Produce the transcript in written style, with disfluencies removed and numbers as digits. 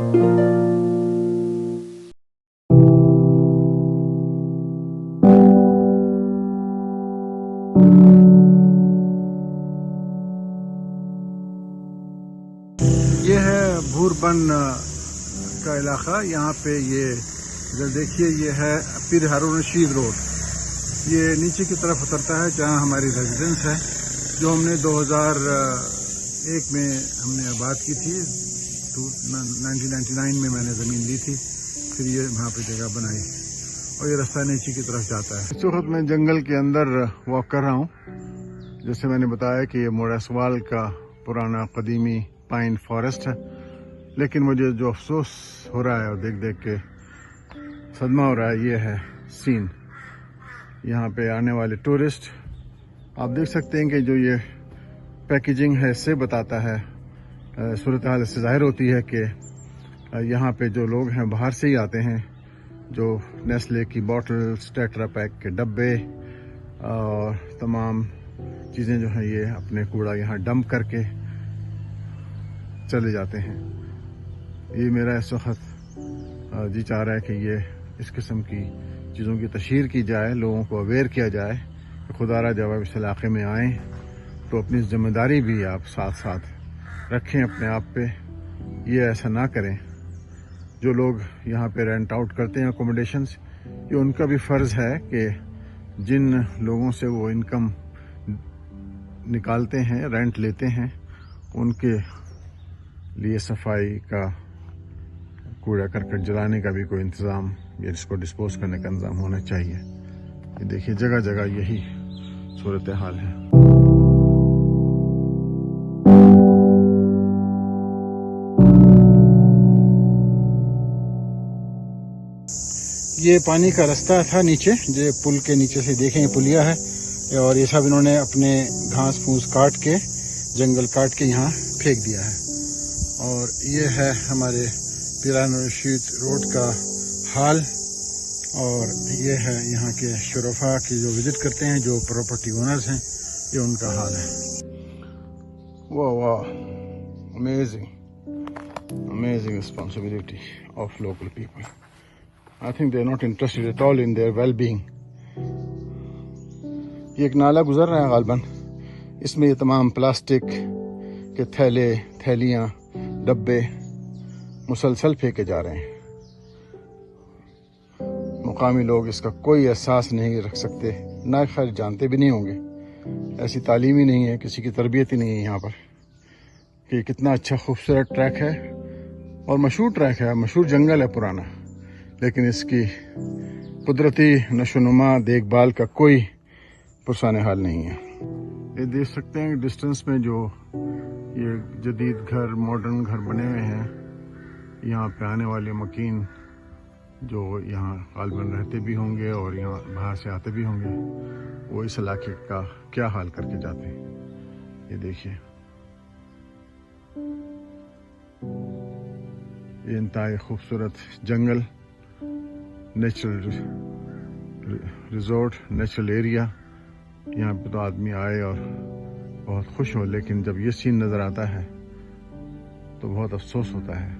یہ ہے بھوربن کا علاقہ. یہاں پہ یہ ادھر دیکھیے یہ ہے پیر ہارون رشید روڈ. یہ نیچے کی طرف اترتا ہے جہاں ہماری ریزیڈنس ہے جو ہم نے 2001 میں ہم نے آباد کی تھی. 1999 میں نے زمین لی تھی, پھر یہ وہاں پہ جگہ بنائی اور یہ راستہ نیچے کی طرف جاتا ہے. اس وقت میں جنگل کے اندر واک کر رہا ہوں. جیسے میں نے بتایا کہ یہ موڑاسوال کا پرانا قدیمی پائن فارسٹ ہے, لیکن مجھے جو افسوس ہو رہا ہے اور دیکھ دیکھ کے صدمہ ہو رہا ہے یہ ہے سین. یہاں پہ آنے والے ٹورسٹ آپ دیکھ سکتے ہیں کہ جو یہ پیکیجنگ ہے اس سے بتاتا ہے, صورتحال اس سے ظاہر ہوتی ہے کہ یہاں پہ جو لوگ ہیں باہر سے ہی آتے ہیں, جو نیسلے کی بوٹلز, ٹیٹرا پیک کے ڈبے اور تمام چیزیں جو ہیں یہ اپنے کوڑا یہاں ڈمپ کر کے چلے جاتے ہیں. یہ میرا اس وقت جی چاہ رہا ہے کہ یہ اس قسم کی چیزوں کی تشہیر کی جائے, لوگوں کو اویئر کیا جائے کہ خدا را جب آپ اس علاقے میں آئیں تو اپنی ذمہ داری بھی آپ ساتھ ساتھ رکھیں اپنے آپ پہ. یہ ایسا نہ کریں. جو لوگ یہاں پہ رینٹ آؤٹ کرتے ہیں اکوموڈیشنز, یہ ان کا بھی فرض ہے کہ جن لوگوں سے وہ انکم نکالتے ہیں, رینٹ لیتے ہیں, ان کے لیے صفائی کا, کوڑا کرکٹ جلانے کا بھی کوئی انتظام یا اس کو ڈسپوز کرنے کا انتظام ہونا چاہیے. یہ دیکھیے جگہ جگہ یہی صورتحال ہے. یہ پانی کا راستہ تھا نیچے, جو پل کے نیچے سے دیکھیں یہ پلیا ہے, اور یہ سب انہوں نے اپنے گھاس پھوس کاٹ کے, جنگل کاٹ کے یہاں پھینک دیا ہے. اور یہ ہے ہمارے پیر ہارون رشید روڈ کا حال, اور یہ ہے یہاں کے شرفا کی جو وزٹ کرتے ہیں, جو پراپرٹی اونرز ہیں, یہ ان کا حال ہے. واہ واہ, amazing responsibility of local people. I think they are not interested at all in their well-being. یہ ایک نالا گزر رہا ہے غالباً, اس میں یہ تمام پلاسٹک کے تھیلے, تھیلیاں, ڈبے مسلسل پھینکے جا رہے ہیں. مقامی لوگ اس کا کوئی احساس نہیں رکھ سکتے, نہ خیر جانتے بھی نہیں ہوں گے. ایسی تعلیم ہی نہیں ہے, کسی کی تربیت ہی نہیں ہے یہاں پر کہ کتنا اچھا خوبصورت ٹریک ہے اور مشہور ٹریک ہے, مشہور جنگل ہے پرانا, لیکن اس کی قدرتی نشو و نما دیکھ بھال کا کوئی پرسان حال نہیں ہے. یہ دیکھ سکتے ہیں ڈسٹنس میں جو یہ جدید گھر, ماڈرن گھر بنے ہوئے ہیں, یہاں پہ آنے والے مکین جو یہاں غالباً رہتے بھی ہوں گے اور یہاں باہر سے آتے بھی ہوں گے, وہ اس علاقے کا کیا حال کر کے جاتے ہیں. یہ دیکھیے, یہ انتہائی خوبصورت جنگل, نیچرل ریزورٹ, نیچرل ایریا. یہاں پہ تو آدمی آئے اور بہت خوش ہو, لیکن جب یہ سین نظر آتا ہے تو بہت افسوس ہوتا ہے.